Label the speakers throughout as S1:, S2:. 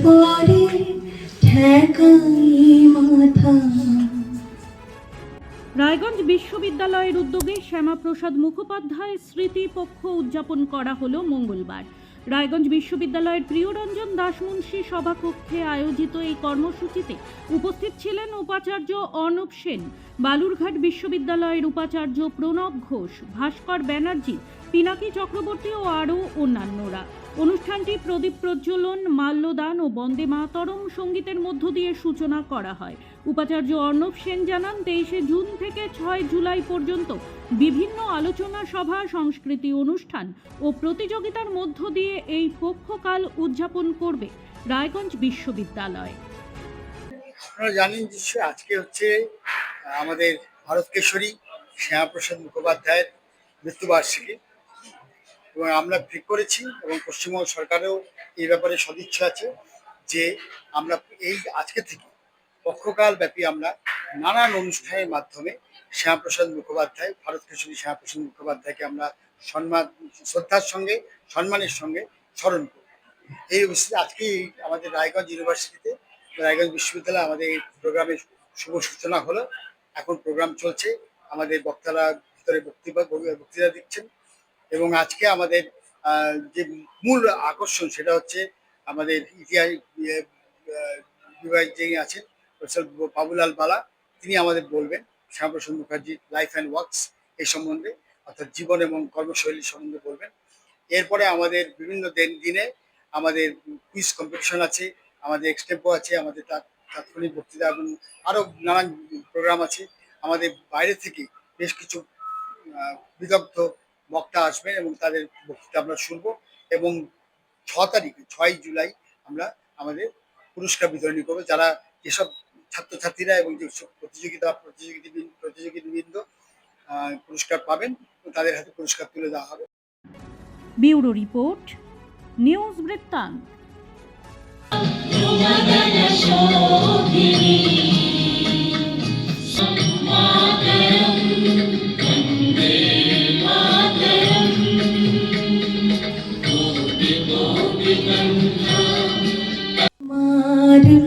S1: পরে ঠেকাই মাথা।
S2: রায়গঞ্জ বিশ্ববিদ্যালয়ের উদ্যোগে শ্যামাপ্রসাদ মুখোপাধ্যায়ের স্মৃতি পক্ষ উদযাপন করা হলো মঙ্গলবার। রায়গঞ্জ বিশ্ববিদ্যালয়ের প্রিয়রঞ্জন দাসমুন্সী সভাকক্ষে আয়োজিত এই কর্মসূচিতে উপস্থিত ছিলেন উপাচার্য অর্ণব সেন, বালুরঘাট বিশ্ববিদ্যালয়ের উপাচার্য প্রণব ঘোষ, ভাস্কর ব্যানার্জি, পিনাকি চক্রবর্তী ও আরও অন্যান্যরা। অনুষ্ঠানটি প্রদীপ প্রজ্বলন, মাল্যদান ও বন্দে মাতরম সঙ্গীতের মধ্য দিয়ে সূচনা করা হয়। উপাচার্য অর্ণব সেন জানান, 23শে জুন থেকে 6 জুলাই পর্যন্ত বিভিন্ন আলোচনা সভা, সংস্কৃতি অনুষ্ঠান ও প্রতিযোগিতার মধ্য দিয়ে এই পক্ষকাল উদযাপন করবে রায়গঞ্জ বিশ্ববিদ্যালয়।
S3: আপনারা জানেন যে আজকে হচ্ছে আমাদের ভারত কেশরী শ্যামাপ্রসাদ মুখোপাধ্যায়ের মৃত্যুবার্ষিকী, এবং আমরা ঠিক করেছি এবং পশ্চিমবঙ্গ সরকারেও এই ব্যাপারে সদিচ্ছা আছে যে আমরা এই আজকে থেকে পক্ষকাল ব্যাপী আমরা নানান অনুষ্ঠানের মাধ্যমে শ্যামাপ্রসাদ মুখোপাধ্যায়, ভারত কেশরী শ্যামাপ্রসাদ মুখোপাধ্যায়কে আমরা শ্রদ্ধার সঙ্গে, সম্মানের সঙ্গে স্মরণ করি। এই অবস্থায় আজকে আমাদের রায়গঞ্জ ইউনিভার্সিটিতে, রায়গঞ্জ বিশ্ববিদ্যালয়ে আমাদের এই প্রোগ্রামের শুভ সূচনা হলো। এখন প্রোগ্রাম চলছে, আমাদের বক্তারা ভিতরে বক্তৃতা দিচ্ছেন, এবং আজকে আমাদের যে মূল আকর্ষণ সেটা হচ্ছে আমাদের ইতিহাস বিভাগ যিনি আছেন প্রফেসর বাবুলাল বালা, তিনি আমাদের বলবেন শ্যামাপ্রসাদ মুখার্জির লাইফ অ্যান্ড ওয়ার্কস এই সম্বন্ধে, অর্থাৎ জীবন এবং কর্মশৈলী সম্বন্ধে বলবেন। এরপরে আমাদের বিভিন্ন দিনে আমাদের কুইজ কম্পিটিশন আছে, আমাদের এক্সটেম্পো আছে, আমাদের তাৎক্ষণিক বক্তৃতা এবং আরও নানান প্রোগ্রাম আছে। আমাদের বাইরে থেকে বেশ কিছু বিদগ্ধ বক্তা আসবেন এবং তাদের বক্তৃতা আমরা শুনবো। এবং 6 জুলাই আমরা আমাদের পুরস্কার বিতরণী করবো। যারা যেসব ছাত্রছাত্রীরা এবং যেসব প্রতিযোগীবৃন্দ পুরস্কার পাবেন তাদের হাতে পুরস্কার তুলে দেওয়া হবে।
S2: ব্যুরো রিপোর্ট, নিউজ বৃত্তান্ত।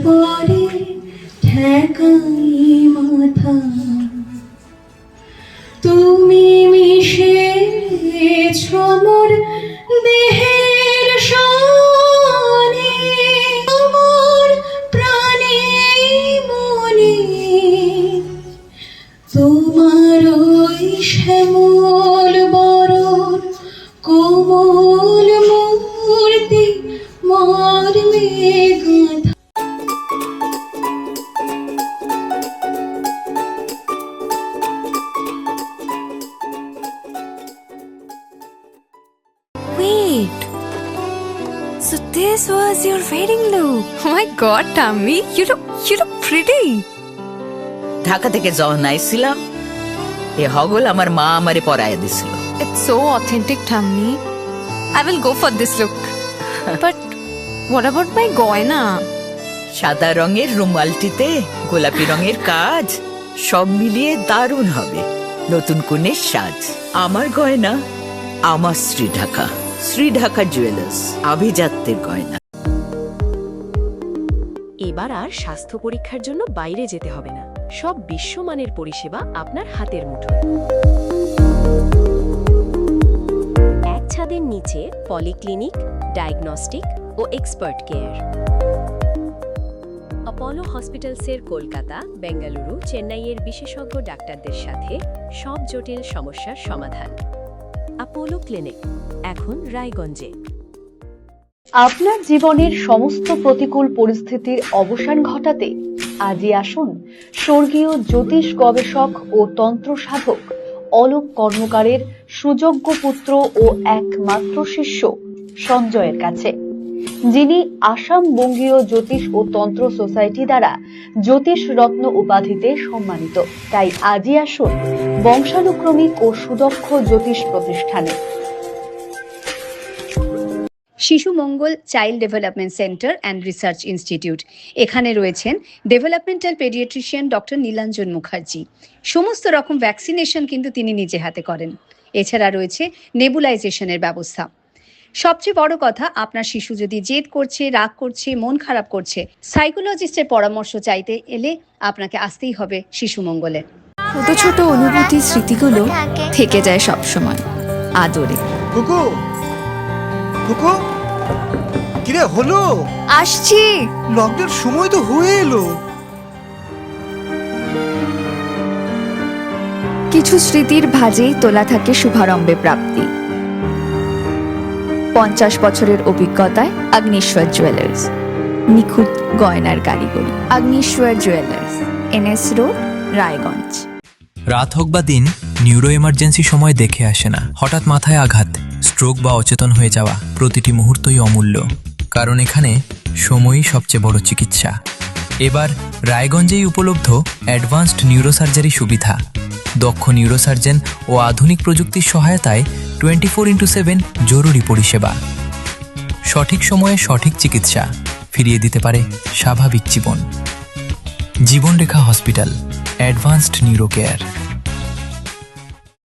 S1: পরে ঠেকাই মাথা। তুমি মিশেছ মোর দেহের সনে, আমার প্রাণে মনে, তোমার ওই শ্যামল বরণ কোমল মূর্তি মর্মে গাঁথা।
S4: Wait, so this was your wedding look? Oh my god, Tammy, you look pretty.
S5: Dhaka থেকে যখন আইছিলাম এ হগল আমার মা আমারে পরায় দিছিল।
S4: It's so authentic, Tammy. I will go for this look. But what about my goina?
S5: সাদা রঙের রুমালটিতে গোলাপি রঙের কাজ, সব মিলিয়ে দারুণ হবে নতুন কনের সাজ। আমার গয়না আমার শ্রী ঢাকা জুয়েলার্স, আভিজাত্যের গয়না।
S6: এবার আর স্বাস্থ্য পরীক্ষার জন্য বাইরে যেতে হবে না, সব বিশ্বমানের পরিষেবা আপনার হাতের মুঠোয়। এক ছাদের নিচে পলিক্লিনিক, ডায়াগনস্টিক ও এক্সপার্ট কেয়ার। অপোলো হসপিটালসের কলকাতা, বেঙ্গালুরু, চেন্নাইয়ের বিশেষজ্ঞ ডাক্তারদের সাথে সব জটিল সমস্যার সমাধান। অপোলো ক্লিনিক এখন রায়গঞ্জে।
S7: আপনার জীবনের সমস্ত প্রতিকূল পরিস্থিতির অবসান ঘটাতে আজই আসুন স্বর্গীয় জ্যোতিষ গবেষক ও তন্ত্র সাধক অলোক কর্মকারের সুযোগ্য পুত্র ও একমাত্র শিষ্য সঞ্জয়ের কাছে, যিনি আসাম বঙ্গীয় জ্যোতিষ ও তন্ত্র সোসাইটি দ্বারা জ্যোতিষ রত্ন উপাধিতে সম্মানিত। তাই আজই আসুন বংশানুক্রমিক ও সুদক্ষ জ্যোতিষ প্রতিষ্ঠানে।
S8: Shishu Mangal child development centre and research institute, এখানে রয়েছেন developmental paediatrician doctor Nilanjan Mukherjee. সমস্ত রকম ভ্যাকসিনেশন কিন্তু তিনি নিজে হাতে করেন। এছাড়া রয়েছে নেবুলাইজেশনের ব্যবস্থা। সবচেয়ে বড় কথা, আপনার শিশু যদি জেদ করছে, রাগ করছে, মন খারাপ করছে, সাইকোলজিস্টের পরামর্শ চাইতে এলে আপনাকে আসতেই হবে শিশু মঙ্গলে।
S4: ছোট ছোট অনুভূতির স্মৃতিগুলো থেকে যায় সব সময় আদরে।
S9: কুকু কুকু কিরে হলো?
S4: আসছি।
S9: লকডাউন সময় তো হয়ে এলো।
S4: কিছু স্মৃতির ভাজেই তোলা থাকে শুভারম্ভে প্রাপ্তি। 50 বছরের অভিজ্ঞতায় অগ্নিশ্বর জুয়েলার্স, নিখুঁত গয়নার কারিগরি। Agnishwar jewellers, NS road, Raiganj.
S10: রাত হোক বা দিন, নিউরো এমার্জেন্সি সময় দেখে আসে না। হঠাৎ মাথায় আঘাত, স্ট্রোক বা অচেতন হয়ে যাওয়া, প্রতিটি মুহূর্তই অমূল্য, কারণ এখানে সময়ই সবচেয়ে বড় চিকিৎসা। এবার রায়গঞ্জেই উপলব্ধ অ্যাডভান্সড নিউরোসার্জারি সুবিধা। দক্ষ নিউরোসার্জন ও আধুনিক প্রযুক্তির সহায়তায় 24x7 জরুরি পরিষেবা। সঠিক সময়ে সঠিক চিকিৎসা ফিরিয়ে দিতে পারে স্বাভাবিক জীবন। জীবনরেখা হসপিটাল, অ্যাডভান্সড নিউরো কেয়ার।